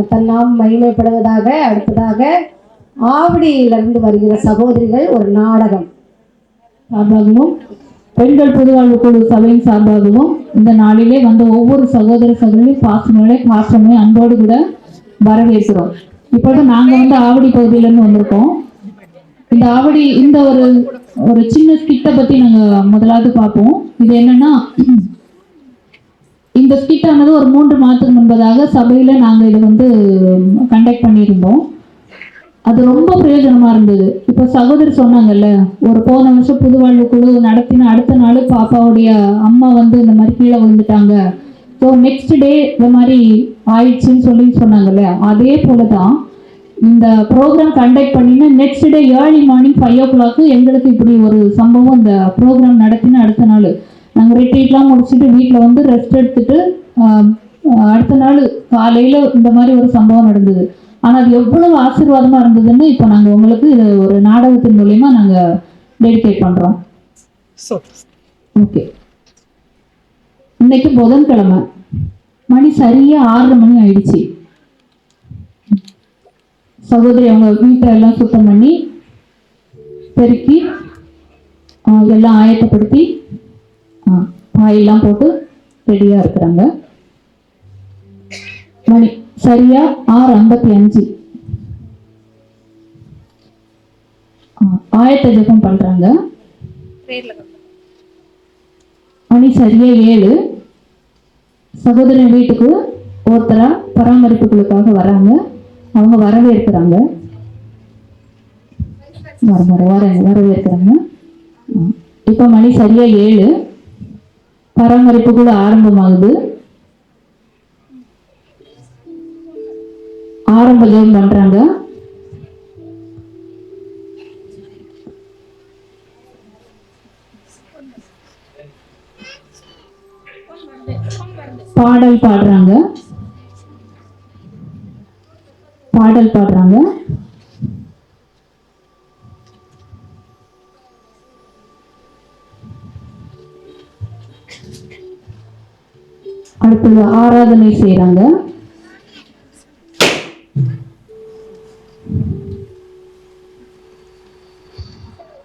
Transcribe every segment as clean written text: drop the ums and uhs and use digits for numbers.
கத்தெல்லாம் மகிமைப்படுவதாக. அடுத்ததாக ஆவடியிலிருந்து வருகிற சகோதரிகள் ஒரு நாடகம் சார்பாகவும் பெண்கள் பொதுவாழ்வு குழு சபையின் சார்பாகவும் இந்த நாளிலே வந்த ஒவ்வொரு சகோதர சகோதரியும் பாசமே அன்போடு கூட வரவேற்கிறோம். இப்போது நாங்க ஆவடி பகுதியிலிருந்து வந்திருக்கோம். இந்த ஆவடி இந்த ஒரு சின்ன ஸ்கிட்டை பத்தி நாங்க முதலாவது பார்ப்போம். இது என்னன்னா, இந்த ஸ்கிட் ஆனது ஒரு 3 மாதத்துக்கு முன்பதாக சபையில நாங்க இதை கண்டக்ட் பண்ணியிருந்தோம். அது ரொம்ப பிரயோஜனமா இருந்தது. இப்ப சகோதரி சொன்னாங்கல்ல, ஒரு போன வருஷம் புதுவாழ்வு குழு நடத்தின அடுத்த நாள் பாப்பாவுடைய அம்மா இந்த மாதிரி கீழே விழுந்துட்டாங்க, ஸோ நெக்ஸ்ட் டே இந்த மாதிரி ஆயிடுச்சுன்னு சொன்னாங்கல்ல, அதே போலதான் இந்த ப்ரோக்ராம் கண்டக்ட் பண்ணினா next day early morning 5 o'clock எங்களுக்கு இப்படி ஒரு சம்பவம். இந்த ப்ரோக்ராம் நடத்தின அடுத்த நாள் நாங்கள் ரிட்ரீட்லாம் முடிச்சுட்டு வீட்டில் ரெஸ்ட் எடுத்துட்டு அடுத்த நாள் காலையில் இந்த மாதிரி ஒரு சம்பவம் நடந்தது. ஆனால் அது எவ்வளவு ஆசீர்வாதமா இருந்ததுன்னு இப்போ நாங்கள் உங்களுக்கு இது ஒரு நாடகத்தின் மூலயமா நாங்கள் டெடிகேட் பண்ணுறோம். ஓகே, இன்னைக்கு புதன்கிழமை மணி சரியா 6:30 மணி ஆயிடுச்சு. சகோதரி அவங்க வீட்டை எல்லாம் சுத்தம் பண்ணி பெருக்கி எல்லாம் ஆயத்தப்படுத்தி பாயெல்லாம் போட்டு ரெடியா இருக்கிறாங்க. மணி சரியா 6:55 ஆயத்த ஜெபம் பண்றாங்க. மணி சரியா 7 சகோதரி வீட்டுக்கு ஒருத்தரா பராமரிப்புகளுக்காக வராங்க. அவங்க வரவேற்கிறாங்க. இப்ப மணி சரியா 7 பராமரிப்புக்குள்ள ஆரம்பமாகுது. ஆரம்ப ஜெபம் பண்றாங்க. பாடல் பாடுறாங்க. அடுத்தது ஆராதனை செய்யறாங்க.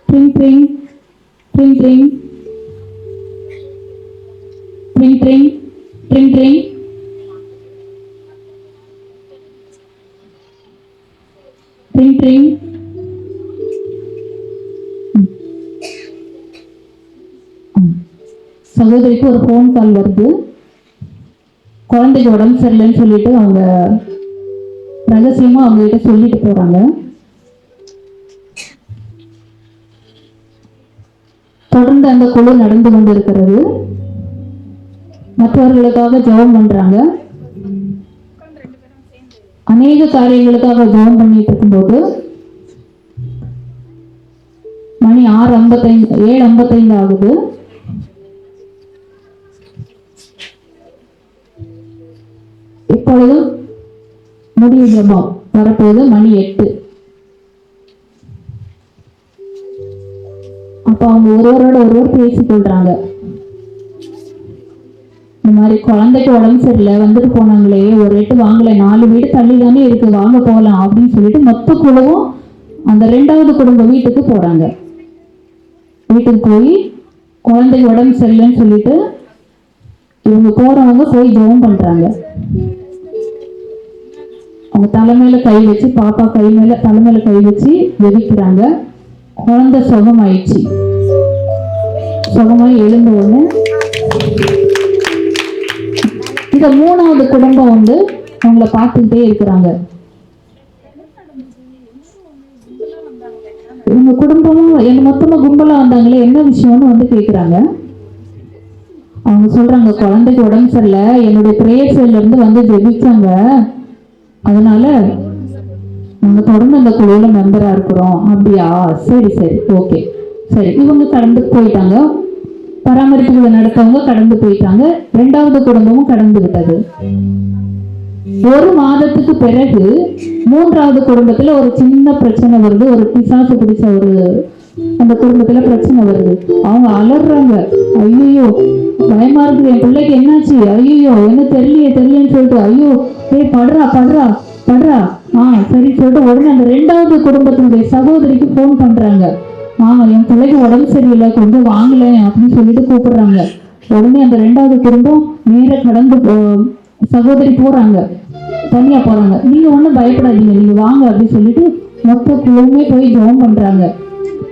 Drink drink drink drink drink drink drink drink drink drink. சகோதரிக்கு ஒரு ஃபோன் கால் வருது. குழந்தைக்கு உடம்பு சரியில்லைன்னு சொல்லிட்டு அவங்க ரகசியமா அவங்க கிட்ட சொல்லிட்டு போறாங்க. தொடர்ந்து அந்த குழு நடந்து கொண்டு இருக்கிறது. மற்றவர்களுக்காக ஜெபம் பண்றாங்க. அநேக காரியங்களுக்காக ஜெபம் பண்ணிட்டு இருக்கும்போது மணி 7:55 ஆகுது. இப்பொழுது முடிவு ஜெபம் வரப்போது. மணி 8. அப்ப அவங்க ஒருவரோட ஒருவர் பேசிக்கொள்றாங்க. இந்த மாதிரி குழந்தைக்கு உடம்பு சரியில்லை, வந்துட்டு போனாங்களே, ஒரு ரேட்டு வாங்கல, 4 வீடு தள்ளி தானே இருக்கு, வாங்க போகலாம் அப்படின்னு சொல்லிட்டு மொத்த குழுவும் அந்த 2வது குடும்ப வீட்டுக்கு போறாங்க. வீட்டுக்கு போய் குழந்தைக்கு உடம்பு சரியில்லைன்னு சொல்லிட்டு இவங்க போறவங்க போய் ஜெபம் பண்றாங்க. அவங்க தலைமையில கை வச்சு, பாப்பா தலைமையில கை வச்சு ஜெபிக்கிறாங்க. குழந்தை சுகமாயிடுச்சு. சுகமாயி எழுந்த உடனே இந்த 3வது குடும்பம் அவங்கள பார்த்துக்கிட்டே இருக்கிறாங்க. இவங்க குடும்பமும் மொத்தமா கும்பலா வந்தாங்களே, என்ன விஷயம்னு கேக்குறாங்க. அவங்க சொல்றாங்க, குழந்தைக்கு உடம்பு சரியில்லை, என்னுடைய பிரேயர் சைட்ல இருந்து ஜெபிச்சாங்க, அதனால நாங்க தொடர்ந்து அந்த குழுல மெம்பரா இருக்கிறோம். அப்படியா, சரி சரி, ஓகே, சரி. இவங்க கடந்து போயிட்டாங்க. பராமரிப்புகளை நடத்தவங்க கடந்து போயிட்டாங்க. 2வது குடும்பமும் கடந்து விட்டது. 1 மாதத்துக்கு பிறகு 3வது குடும்பத்துல ஒரு சின்ன பிரச்சனை வருது. ஒரு பிசாசு பிடிச்ச அந்த குடும்பத்துல பிரச்சனை வருது. அவங்க அலறாங்க, ஐயோ பயமா இருக்குது, என் பிள்ளைக்கு என்னாச்சு, ஐயோ என்ன தெரியலையேன்னு சொல்லிட்டு, ஐயோ படுறா படுறா சரி சொல்லிட்டு உடனே அந்த 2வது குடும்பத்தினுடைய சகோதரிக்கு ஃபோன் பண்றாங்க. என் பிள்ளைக்கு உடம்பு சரியில்லை, கொஞ்சம் வாங்கல அப்படின்னு சொல்லிட்டு கூப்பிடுறாங்க. உடனே அந்த 2வது குடும்பம் நேர கடந்து சகோதரி போறாங்க, தனியா போறாங்க. நீங்க ஒண்ணும் பயப்படாதீங்க, நீங்க வாங்க அப்படின்னு சொல்லிட்டு மொத்த குழுவுமே போய் ஜெபம் பண்றாங்க.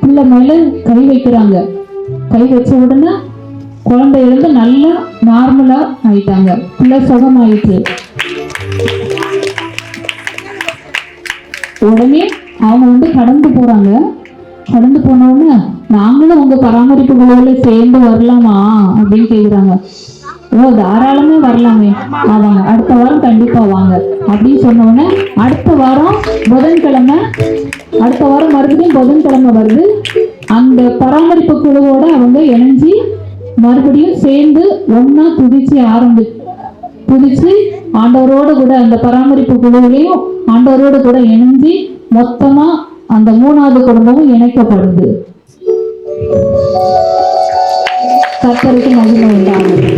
பிள்ளை மேல கை வைக்கிறாங்க. கை வச்ச உடனே குழந்தை இருந்து நல்லா நார்மலா ஆயிட்டாங்க. பிள்ளை சுகமாயிட்டு உடனே அவங்க கடந்து போறாங்க. கடந்து போன உடனே நாங்களும் உங்க பராமரிப்பு குழுவுல சேர்ந்து வரலாமா அப்படின்னு கேக்குறாங்க. தாராளமே வரலாமே, வாங்க, அடுத்த வாரம் கண்டிப்பா வாங்க அப்படின்னு சொன்ன உடனே அடுத்த வாரம் மறுபடியும் புதன்கிழமை வருது. அந்த பராமரிப்பு குழுவோட அவங்க இணைஞ்சி மறுபடியும் சேர்ந்து ஒன்னா துதிச்சு ஆண்டவரோடு கூட அந்த பராமரிப்பு குழுவிலையும் ஆண்டவரோடு கூட இணைஞ்சி மொத்தமா அந்த 3வது குடும்பமும் இணைக்கப்படுது. கர்த்தருக்கு மகிமை உண்டாகட்டும்.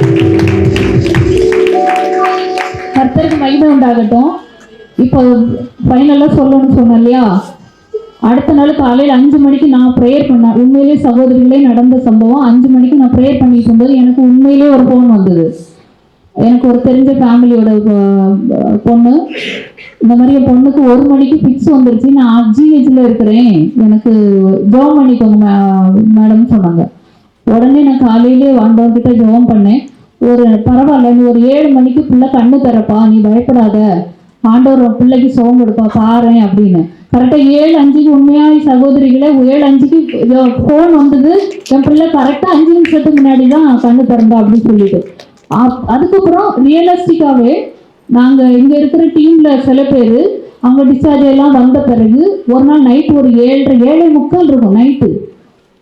கர்த்தருக்கு மகிமை உண்டாகட்டும். இப்போ ஃபைனலா சொல்லணும்னு சொன்னேன் இல்லையா, அடுத்த நாள் காலையில் 5 மணிக்கு நான் ப்ரேயர் பண்ணேன். உண்மையிலே சகோதரிகளே நடந்த சம்பவம். 5 மணிக்கு நான் ப்ரேயர் பண்ணிட்டு இருக்கும்போது எனக்கு உண்மையிலே ஒரு ஃபோன் வந்தது. எனக்கு ஒரு தெரிஞ்ச ஃபேமிலியோட பொண்ணு, இந்த மாதிரி என் பொண்ணுக்கு 1 மணிக்கு ஃபிக்ஸ் வந்துருச்சு, நான் ஜிஹெச்ல இருக்கிறேன், எனக்கு ஜெபம் பண்ணிக்கோங்க மேடம் சொன்னாங்க. உடனே நான் காலையிலே ஆண்டவர்கிட்ட ஜெபம் பண்ணேன். பரவாயில்ல, நீ ஒரு 7 மணிக்கு பிள்ளை கண்ணு தரப்பா, நீ பயப்படாத, ஆண்டவர் பிள்ளைக்கு சுகம் கொடுப்பா பாரு அப்படின்னு. கரெக்டா 7:05 உண்மையாய் சகோதரிகளே 7:05 ஃபோன் வந்தது. என் பிள்ளை கரெக்டா 5 நிமிஷத்துக்கு முன்னாடி தான் கண்ணு திறந்தா அப்படின்னு சொல்லிட்டு. அதுக்கப்புறம் ரியலிஸ்டிக்காவே நாங்க இங்க இருக்கிற டீம்ல சில பேர் அவங்க டிஸ்சார்ஜ் எல்லாம் வந்த பிறகு ஒரு நாள் நைட் ஒரு 7:30 இருக்கும் நைட்டு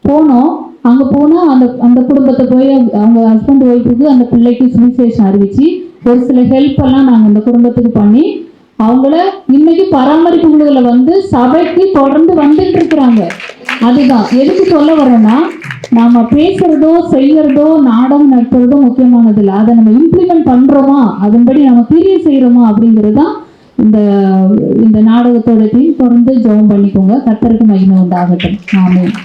போனோம். அங்க போனா அந்த குடும்பத்தை போய் அவங்க ஹஸ்பண்ட் ஒய்ஃபுக்கு அந்த பிள்ளைக்கு சுவிசேஷம் அறிவிச்சு ஒரு சில ஹெல்ப் எல்லாம் நாங்க அந்த குடும்பத்துக்கு பண்ணி அவங்கள இன்னைக்கு பராமரிப்பு குழுவில் சபைக்கு தொடர்ந்து வந்துட்டு இருக்கிறாங்க. அதுதான் எதுக்கு சொல்ல வரேன்னா, நாம பேசுறதோ செய்யறதோ நாடகம் நடத்துறதோ முக்கியமானது இல்லை, அதை நம்ம இம்ப்ளிமெண்ட் பண்றோமா, அதன்படி நம்ம கிரியை செய்யறோமா அப்படிங்கிறது தான் இந்த நாடகத்தோட டீம். தொடர்ந்து ஜெபம் பண்ணிக்கோங்க. கர்த்தருக்கு மகிமை உண்டாகட்டும். ஆமென்.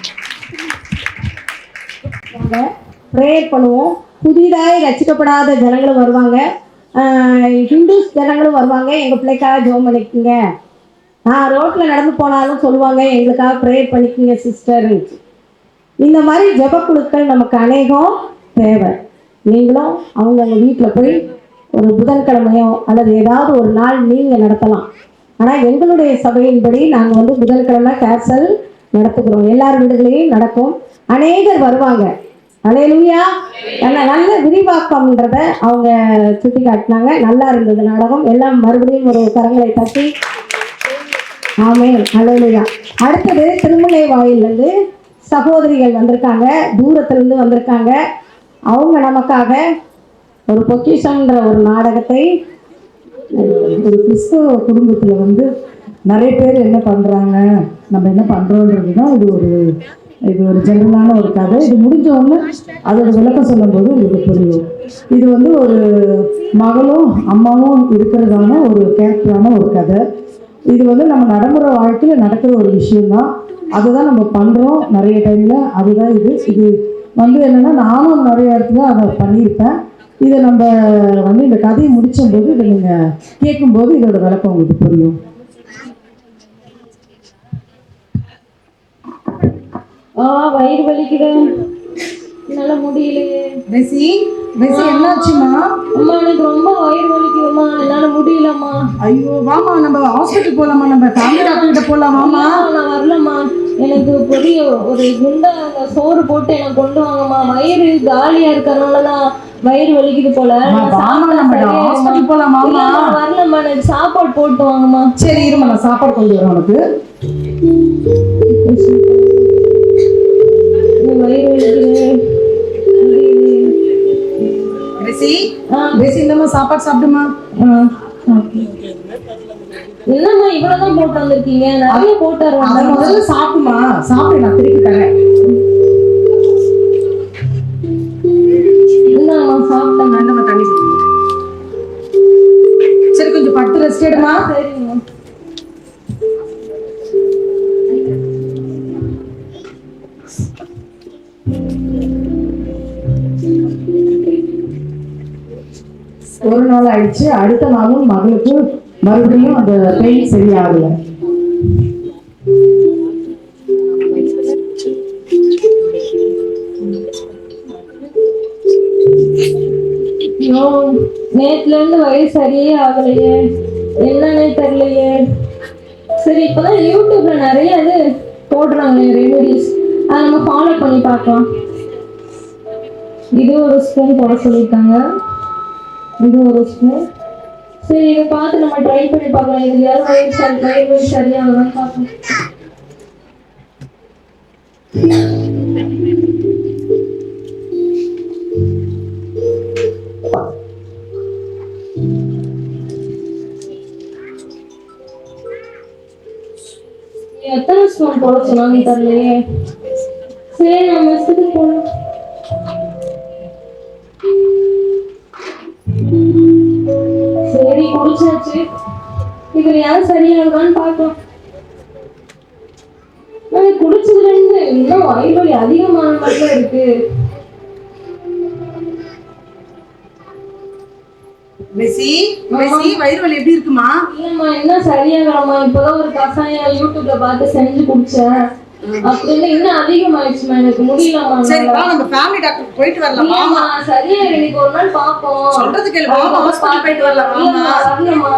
ப்ரேயர் பண்ணுவோம். புதிதாய் ரசிக்கப்படாத ஜனங்களும் வருவாங்க, ஹிந்துஸ் ஜனங்களும் வருவாங்க. எங்கள் பிள்ளைக்காக ஜெபம் பண்ணிக்கோங்க. நான் ரோட்டில் நடந்து போனாலும் சொல்லுவாங்க, எங்களுக்காக ப்ரேயர் பண்ணிக்கோங்க சிஸ்டர். இந்த மாதிரி ஜெபக்குழுக்கள் நமக்கு அநேகம் தேவை. நீங்களும் அவங்க வீட்டில் போய் ஒரு புதன்கிழமையோ அல்லது ஏதாவது ஒரு நாள் நீங்கள் நடத்தலாம். ஆனால் எங்களுடைய சபையின்படி நாங்கள் புதன்கிழமை கேர்சல் நடத்துகிறோம். எல்லார் வீடுகளையும் நடக்கும். அநேகர் வருவாங்க. அல்லேலூயா. நல்ல விரிவாக்கம்ன்றத அவங்க சுட்டி காட்டினாங்க. நல்லா இருந்தது நாடகம். எல்லாம் மறுபடியும் ஒரு கரங்களை தட்டி ஆமென். அல்லேலூயா. அடுத்தது திருமலை வாயிலிருந்து சகோதரிகள் வந்திருக்காங்க, தூரத்திலிருந்து வந்திருக்காங்க. அவங்க நமக்காக ஒரு பொக்கிஷம்ன்ற ஒரு நாடகத்தை, ஒரு கிறிஸ்தவ குடும்பத்தில் நிறைய பேர் என்ன பண்ணுறாங்க, நம்ம என்ன பண்ணுறோன்றது தான் இது ஒரு ஜெனரலான ஒரு கதை. இது முடிஞ்சவொன்னு அதோட விளக்கம் சொல்லும்போது உங்களுக்கு புரியும். இது ஒரு மகளும் அம்மாவும் இருக்கிறதான ஒரு கேரக்டரான ஒரு கதை. இது நம்ம நடைமுறை வாழ்க்கையில் நடக்கிற ஒரு விஷயம்தான். அதுதான் நம்ம பண்ணுறோம் நிறைய டைமில். அதுதான் இது என்னென்னா, நானும் நிறைய இடத்துல அதை பண்ணியிருப்பேன். இதை நம்ம இந்த கதையை முடிச்சும்போது இதை நீங்கள் கேட்கும்போது இதோட விளக்கம் உங்களுக்கு புரியும். வயிறு வலிக்கிறேன், என்னால முடியலையே. பெசி என்னாச்சுமா? அம்மா எனக்கு ரொம்ப வயிறு வலிக்குதுமா, என்னால முடியலம்மா. ஐயோ வாமா, நம்ம ஹாஸ்பிட்டல் போகலாமா, நம்ம ஃபேமிலி டாக்டர் கிட்ட போகலாமாம்மா? நான் வரலம்மா, எனக்கு பெரிய ஒரு குண்டா சோறு போட்டு எனக்கு கொண்டு வாங்கம்மா. வயிறு காலியா இருக்கறனாலதான் வயிறு வலிக்குது போல. ஹாஸ்பிட்டல் போகலாமா? வரலம்மா, எனக்கு சாப்பாடு போட்டு வாங்கம்மா. சரி இருமா, நான் சாப்பாடு கொண்டு வரேன் உனக்கு. வயிறு வலிக்குது. இந்தமா சாப்பாடு சாப்பிடுமா. என்னம்மா இவ்வளவுதான் போட்டு வந்திருக்கீங்க? நிறைய போட்டாரு. முதல்ல சாப்பிடுமா, சாப்பிடு, நான் திருப்பி தரேன். என்னம்மா சாப்பிட்டேன். தண்ணி சரி, கொஞ்சம் படுத்து ரெஸ்ட் ரெஸ்ட் எடுமா. சரிங்க. ஒரு நாள் ஆயிடுச்சு, அடுத்த நாளும் மகளுக்கு மறுபடியும் அந்த பெயின் சரியாகல. ஐயோ, நேத்துல இருந்து வயிறு சரியே ஆகலையே, என்னன்னே தெரியலையே. சரி, இப்பதான் யூடியூப்ல நிறைய இது போடுறாங்க ரெமெடிஸ், அதை நம்ம ஃபாலோ பண்ணி பார்க்கலாம். இது ஒரு ஸ்பூன் போட சொல்லியிருக்காங்க, இது ஒரு ஸ்பூன். சரி, இதை பார்த்து நம்ம ட்ரை பண்ணி பார்க்கலாம். இதுலயாவது வயிறு சரியாகலாம்னு பார்க்கலாம். எத்தனை ஸ்பூன் போட சொன்னாங்க தெரியலையே. சரி, நம்ம இஷ்டத்துக்கு போடலாம். சரி, குடிச்சாச்சு. இதுல யாரும் சரியாகுதான்னு பார்க்கலாம். குடிச்சதுல இருந்து இன்னும் வயிறு வலி அதிகமான மாதிரி இருக்கு. மெஸ்ஸி, வயிறு வலி எப்படி இருக்குமா? இல்லம்மா, என்ன சரியாகலாமா? இப்பதான் ஒரு கசாயம் யூடியூப்ல பார்த்து செஞ்சு குடிச்சேன். அப்படின்னு இன்னும் அதிகமாயிடுச்சுமா, எனக்கு முடியலமா. சரி வா, நம்ம ஃபேமிலி டாக்டர் போயிட்டு வரலாம். இல்லம்மா, சரியா இன்னைக்கு ஒரு நாள் பாப்போம். சொல்றது கேளு, வாமா ஹாஸ்பிடல் போயிட்டு வரலாம். வாமா. வரலம்மா,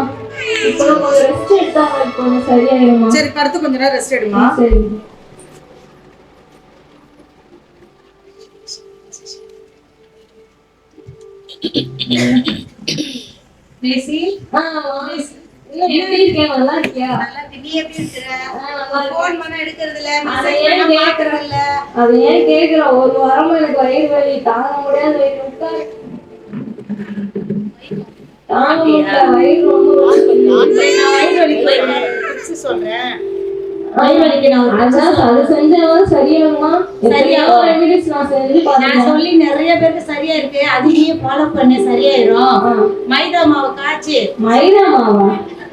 இப்போ கொஞ்சம் ரெஸ்ட் எடுத்தா கொஞ்சம் சரியாயிடுமா. சரி, படுத்து கொஞ்ச நேரம் ரெஸ்ட் எடுமா. சரி. மெஸ்ஸி, இன்னும் எப்படி இருக்கே? நல்லா இருக்கியா? நல்லா இருக்கு. நீ எப்படி இருக்கிற? நல்லா இருக்கேன். போன் பண்ண எடுக்கிறது இல்ல, அதை மெசேஜ் ஏன் பண்ண கேக்குற? பாக்குறது இல்ல. அது ஏன் கேக்குற? ஒரு வாரமா எனக்கு வயிறு வலி தாங்க முடியாது. வயிறு உட்காரு. தாங்க முடியல, வயிறு ரொம்ப வலி. சரி, நான் வயிறு வலிக்கு டிப்ஸ் சொல்றேன். வயிறு வலிக்கு நான் அதான் அது செஞ்சாலும் சரியாகுமா? எத்தனையோ ரெமிடிஸ் நான் செஞ்சு நான் பார்த்தேன். சொல்லி நிறைய பேருக்கு சரியா இருக்கு. அது நீ ஃபாலோ பண்ண சரியாயிரும். மைதா மாவு காய்ச்சி மைதா மாவா?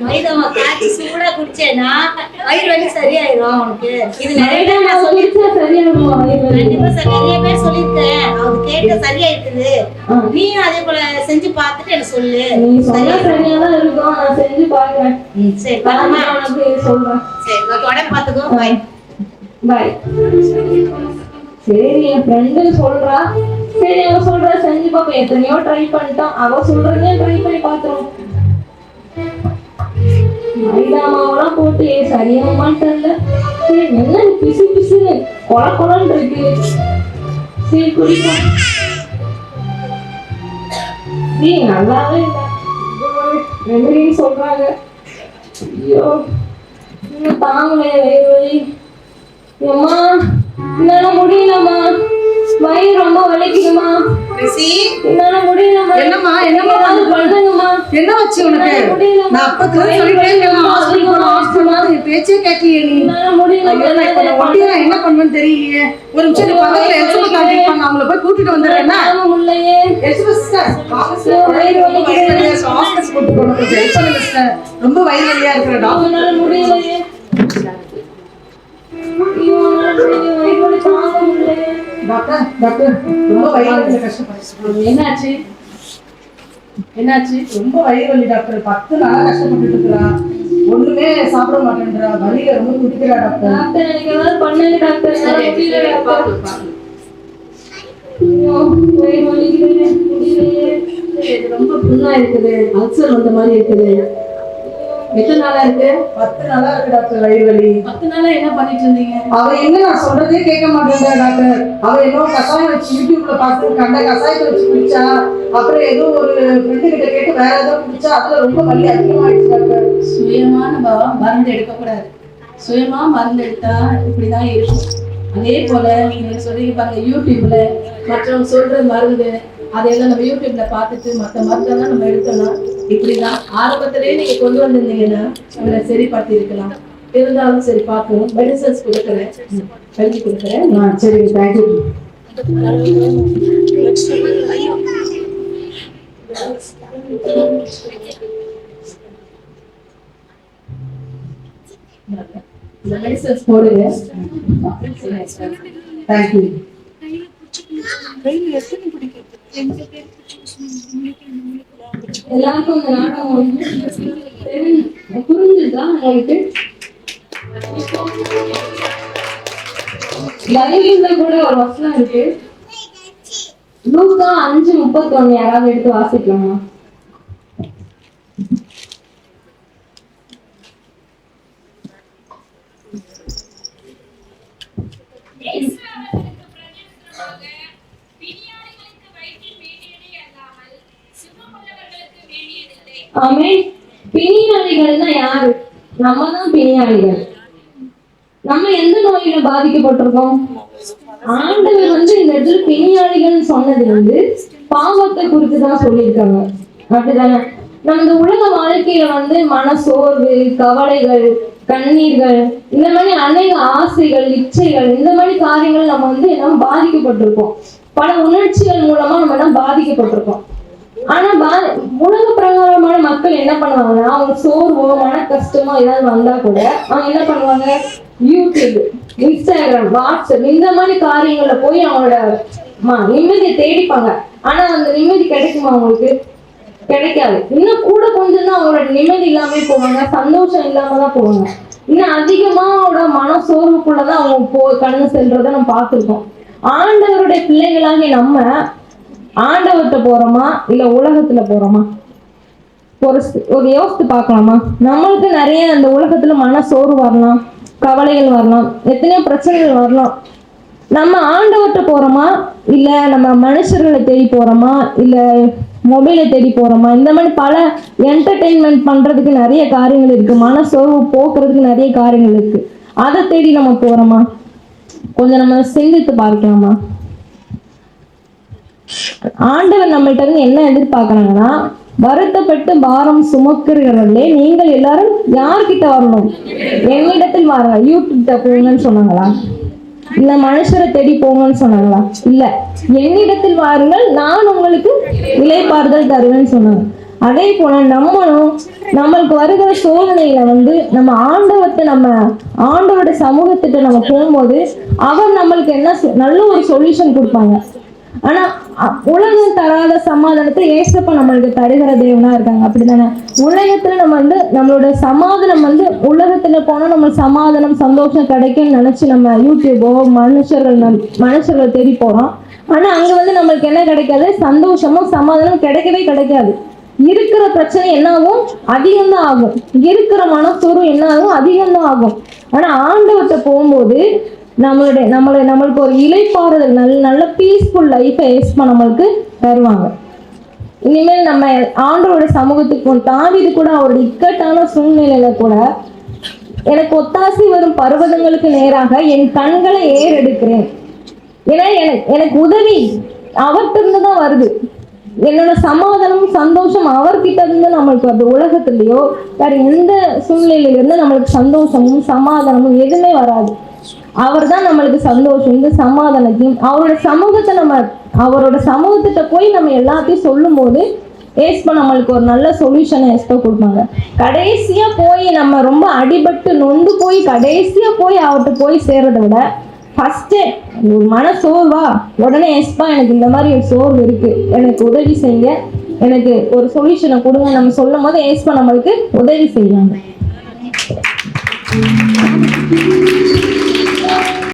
மைதா மாவு காய்ச்சி சூடா குடிச்சேன்னா வயிறு வலி சரியாயிரும் உனக்கு. இது நிறைய மைதா பேர் நான் மாவு சொல்லி குடிச்சா சரியாகுமா வயிறு வலி? கண்டிப்பா நிறைய பேர் சொல்லியிருக்கேன். அவங்க கேட்டு சரியாயிட்டுது. நீயும் அதே போல செஞ்சு பார்த்துட்டு எனக்கு சொல்லு. நீ சொன்னா சரியாதான் இருக்கும், நான் செஞ்சு பாக்குறேன். சரி, பாருமா, பாருமா. உனக்கு சொல்றேன். சரி, உடம்பு பார்த்துக்கோ. பாய். பாய். சரி, என் ஃப்ரெண்டு சொல்றா. சரி, அவ சொல்றா செஞ்சு பார்ப்போம். எத்தனையோ ட்ரை பண்ணிட்டோம், அவ சொல்றதே ட்ரை பண்ணி பார்த்துருவோம். மைதா மாவுலாம் போட்டு சரியாகுமான்னு தெரியல. சரி, என்ன பிசு பிசுன்னு கொல கொலன்னு இருக்கு. சரி, குடிப்போம். நீ நல்லாவே இல்லை, ரெமெடின்னு சொல்றாங்க. ஐயோ, இன்னும் தாங்கலையே வயிறு வலி. அம்மா, என்னால முடியலம்மா, வயிறு ரொம்ப வலிக்குதுமா. மெஸ்ஸி, என்னால முடியலம்மா. என்னம்மா, என்னம்மா ஏதாவது பண்ணுங்கம்மா. என்ன வச்சு உனக்கு? என்னால முடியலம்மா. நான் அப்பத்துல சொல்லிட்டே இருக்கேன், ஹாஸ்பிடல் போலாம், ஹாஸ்பிடல் போலாம். நீ பேச்சே கேட்கலையே நீ. என்னால முடியல. ஐயோ, நான் இப்ப நான் ஒண்டியா என்ன பண்ணுவேன்னு தெரியலையே. ஒரு நிமிஷம் நீ பக்கத்துல எலிசபெத் ஆண்டி இருப்பாங்க, அவங்கள போய் கூட்டிட்டு வந்துடுறேன்னா. தாங்க முடியலையே. எலிசபெத் சிஸ்டர், வாங்க ஐயோ, சிஸ்டர். வயிறு ரொம்ப வலிக்குது. வயிறு வலியா இருக்கு, ஹாஸ்பிடல் கூட்டிட்டு போகணும். கொஞ்சம் ஹெல்ப் பண்ணுங்க சிஸ்டர். ரொம்ப வயிறு வலியா இருக்கிற டாக்டர். என்னால முடியலையே. ஐயோ, என்னால முடியலையே. வயிறு வலி தாங்க முடியலையே. டாக்டர், டாக்டர், ரொம்ப வயிறு வலியில கஷ்டப்படுறேன். என்னாச்சு? என்னாச்சு? ரொம்ப வயிறு வலி டாக்டர். 10 நாளா கஷ்டப்பட்டுட்டு இருக்கிறா. ஒண்ணுமே சாப்பிட மாட்டேன்றா. வலியில ரொம்ப துடிக்கிறா டாக்டர். டாக்டர், எனக்கு ஏதாவது பண்ணுங்க டாக்டர். என்னால முடியல டாக்டர். ஐயோ, வயிறு வலிக்குது, முடியலையே. இது ரொம்ப புண்ணா இருக்குது, அல்சர் வந்த மாதிரி இருக்குது. எத்தனை நாளா இருக்கு? 10 நாளா இருக்கு டாக்டர் வயிறு வலி. 10 நாளா என்ன பண்ணிட்டு இருந்தீங்க? அவ எங்க நான் சொல்றதே கேட்க மாட்டேன்றா டாக்டர். அவ ஏதோ கசாயம் வச்சு யூடியூப்ல பார்த்து கண்ட கசாயத்தை வச்சு குடிச்சா. அப்புறம் ஏதோ ஒரு ஃப்ரெண்டு கிட்ட கேட்டு வேற ஏதோ குடிச்சா. அதுல ரொம்ப வலி அதிகமாயிடுச்சு டாக்டர். சுயமா நம்ம மருந்து எடுக்கக்கூடாது. சுயமா மருந்து எடுத்தா இப்படிதான் இருக்கும். அதே போல நீங்க சொல்றீங்க பாருங்க, யூடியூப்ல மற்றவங்க சொல்ற மருந்து அதையெல்லாம் நம்ம யூடியூப்ல பார்த்துட்டு மற்ற மருந்தெல்லாம் நம்ம எடுத்தோம்னா இப்படிதான். ஆரம்பத்திலேயே நீங்க கொண்டு வந்திருந்தீங்கன்னா உங்களை சரிப்படுத்தி இருக்கலாம். இருந்தாலும் சரி, பார்ப்போம். மெடிசன்ஸ் கொடுக்குறேன், எழுதி கொடுக்குறேன். சரி, தேங்க்யூ. சிஸ்டர்ஸ் போடுங்க. தேங்க்யூ. எல்லாருக்கும் இந்த நாடகம் வந்து புரிஞ்சுதா உங்களுக்கு? பைபிள்ல கூட ஒரு வசனம் இருக்கு. லூக்கா 5:31 யாராவது எடுத்து வாசிக்கலாமா? ஆமென். பிணியாளிகள்னா யாரு? நம்ம தான் பிணியாளிகள். நம்ம எந்த நோயில பாதிக்கப்பட்டிருக்கோம்? ஆண்டவர் வந்து இந்த இடத்துல பிணியாளிகள் சொன்னது வந்து பாவத்தை குறித்து தான் சொல்லியிருக்காங்க. அப்படிதானே? நம்ம இந்த உலக வாழ்க்கையில வந்து மனசோர்வு, கவலைகள், கண்ணீர்கள், இந்த மாதிரி அநேக ஆசைகள், இச்சைகள், இந்த மாதிரி காரியங்கள் நம்ம வந்து நம்ம பாதிக்கப்பட்டிருக்கோம். பல உணர்ச்சிகள் மூலமா நம்ம எல்லாம் பாதிக்கப்பட்டிருக்கோம். ஆனா உலக பிரகாரமான மக்கள் என்ன பண்ணுவாங்கன்னா, அவங்க சோர்வோ மன கஷ்டமோ ஏதாவது வந்தா கூட அவங்க என்ன பண்ணுவாங்க, யூடியூப், இன்ஸ்டாகிராம், வாட்ஸ்அப் இந்த மாதிரி காரியங்கள்ல போய் அவங்களோட நிம்மதியை தேடிப்பாங்க. ஆனா அந்த நிம்மதி கிடைக்குமா அவங்களுக்கு? கிடைக்காது. இன்னும் கூட கொஞ்சம் தான் அவங்களோட நிம்மதி இல்லாம போவாங்க, சந்தோஷம் இல்லாம தான் போவாங்க. இன்னும் அதிகமா அவங்களோட மன சோர்வுக்குள்ளதான் அவங்க கடந்து செல்றதை நம்ம பார்த்திருக்கோம். ஆண்டவருடைய பிள்ளைகளாகிய நம்ம ஆண்டவர்கிட்ட போறோமா இல்ல உலகத்துல போறோமா? ஒரு யோசித்து பார்க்கலாமா? நம்மளுக்கு நிறைய அந்த உலகத்துல மன சோர்வு வரலாம், கவலைகள் வரலாம், எத்தனையோ பிரச்சனைகள் வரலாம். நம்ம ஆண்டவர்கிட்ட போறோமா இல்ல நம்ம மனுஷர்களை தேடி போறோமா இல்ல மொபைலை தேடி போறோமா? இந்த மாதிரி பல என்டர்டெயின்மெண்ட் பண்றதுக்கு நிறைய காரியங்கள் இருக்கு, மன சோர்வு போக்குறதுக்கு நிறைய காரியங்கள் இருக்கு. அதை தேடி நம்ம போறோமா? கொஞ்சம் நம்ம சிந்தித்து பார்க்கலாமா? ஆண்டவர் நம்மள்ட்ட இருந்து என்ன எதிர்பார்க்கறாங்கன்னா, வருத்தப்பட்டு பாரம் சுமக்கிறவர்களே நீங்கள் எல்லாரும் யார்கிட்ட வரணும்? என்னிடத்தில் வாருங்க. யூடியூப்ட போங்கன்னு சொன்னாங்களா? இல்ல மனுஷரை தேடி போங்கன்னு சொன்னாங்களா? இல்ல, என்னிடத்தில் வாருங்கள், நான் உங்களுக்கு இளைப்பாறுதல் தருவேன்னு சொன்னாங்க. அதே போல நம்மளும் நம்மளுக்கு வருகிற சோதனையில வந்து நம்ம ஆண்டவரோட சமூகத்திட்ட நம்ம போகும்போது அவர் நம்மளுக்கு என்ன நல்ல ஒரு சொல்யூஷன் கொடுப்பாங்க. ஆனா உலகம் தராத சமாதானத்தை ஏசப்பா நம்மளுக்கு தருகிற தேவனா இருக்காங்க. அப்படித்தானே? உலகத்துல நம்ம வந்து நம்மளோட சமாதானம் வந்து உலகத்துல போனா நம்ம சமாதானம் சந்தோஷம் கிடைக்கும்னு நினைச்சு நம்ம யூடியூபோ மனுஷர்கள் தேடி போறோம். ஆனா அங்க வந்து நம்மளுக்கு என்ன கிடைக்காது? சந்தோஷமும் சமாதானம் கிடைக்கவே கிடைக்காது. இருக்கிற பிரச்சனை என்னாகும்? அதிகம்தான் ஆகும். இருக்கிற மனசோர்வு என்ன ஆகும்? அதிகம்தான் ஆகும். ஆனா ஆண்டவர்கிட்ட போகும்போது நம்மளுக்கு ஒரு இளைப்பாறுதல், நல்ல பீஸ்ஃபுல் லைஃபை ஏசப்பா நம்மளுக்கு தருவாங்க. இனிமேல் நம்ம ஆண்டவரோட சமூகத்துக்கு தாவீது கூட அவருடைய இக்கட்டான சூழ்நிலையில கூட எனக்கு ஒத்தாசி வரும் பர்வதங்களுக்கு நேராக என் கண்களை ஏறெடுக்கிறேன். ஏன்னா எனக்கு உதவி அவர்கிட்ட இருந்து தான் வருது. என்னோட சமாதானம் சந்தோஷம் அவர்கிட்ட இருந்து நம்மளுக்கு வருது. உலகத்திலேயோ வேற எந்த சூழ்நிலையில இருந்து நம்மளுக்கு சந்தோஷமும் சமாதானமும் எதுவுமே வராது. அவர் தான் நம்மளுக்கு சந்தோஷம், இந்த சமாதானத்தையும் அவரோட சமூகத்திட்ட போய் நம்ம எல்லாத்தையும் சொல்லும் போது ஏஸ்பா நம்மளுக்கு ஒரு நல்ல சொல்யூஷனை ஏஸ்பா கொடுப்பாங்க. கடைசியா போய் நம்ம ரொம்ப அடிபட்டு நொந்து போய் கடைசியா போய் அவர்கிட்ட போய் சேர்றதை விட ஃபர்ஸ்டே மன சோர்வா உடனே ஏஸ்பா எனக்கு இந்த மாதிரி ஒரு சோர்வு இருக்கு, எனக்கு உதவி செய்யுங்க, எனக்கு ஒரு சொல்யூஷனை கொடுங்க நம்ம சொல்லும் போது ஏஸ்பா நம்மளுக்கு உதவி செய்வாங்க.